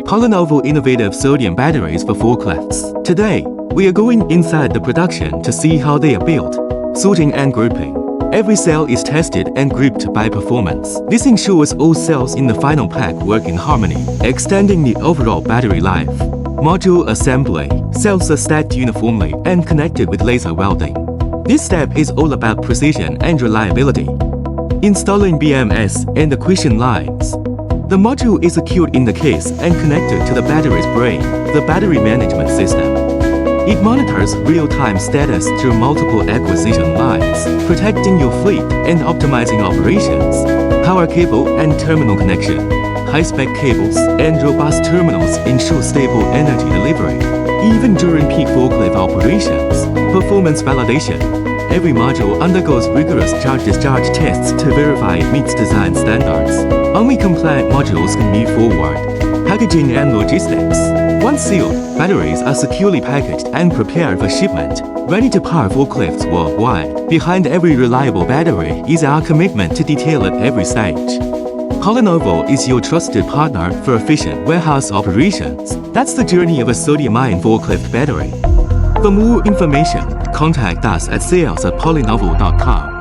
Polinovel innovative sodium batteries for forklifts. Today, we are going inside the production to see how they are built, sorting and grouping. Every cell is tested and grouped by performance. This ensures all cells in the final pack work in harmony, extending the overall battery life. Module assembly. Cells are stacked uniformly and connected with laser welding. This step is all about precision and reliability. Installing BMS and Acquisition Lines. The module is secured in the case and connected to the battery's brain, the battery management system. It monitors real-time status through multiple acquisition lines, protecting your fleet and optimizing operations. Power cable and terminal connection. High-spec cables and robust terminals ensure stable energy delivery, even during peak forklift operations. Performance validation. Every module undergoes rigorous charge-discharge tests to verify it meets design standards. Only compliant modules can move forward. Packaging and logistics. Once sealed, batteries are securely packaged and prepared for shipment, ready to power forklifts worldwide. Behind every reliable battery is our commitment to detail at every stage. Polinovel is your trusted partner for efficient warehouse operations. That's the journey of a sodium-ion forklift battery. For more information, contact us at sales@polinovel.com.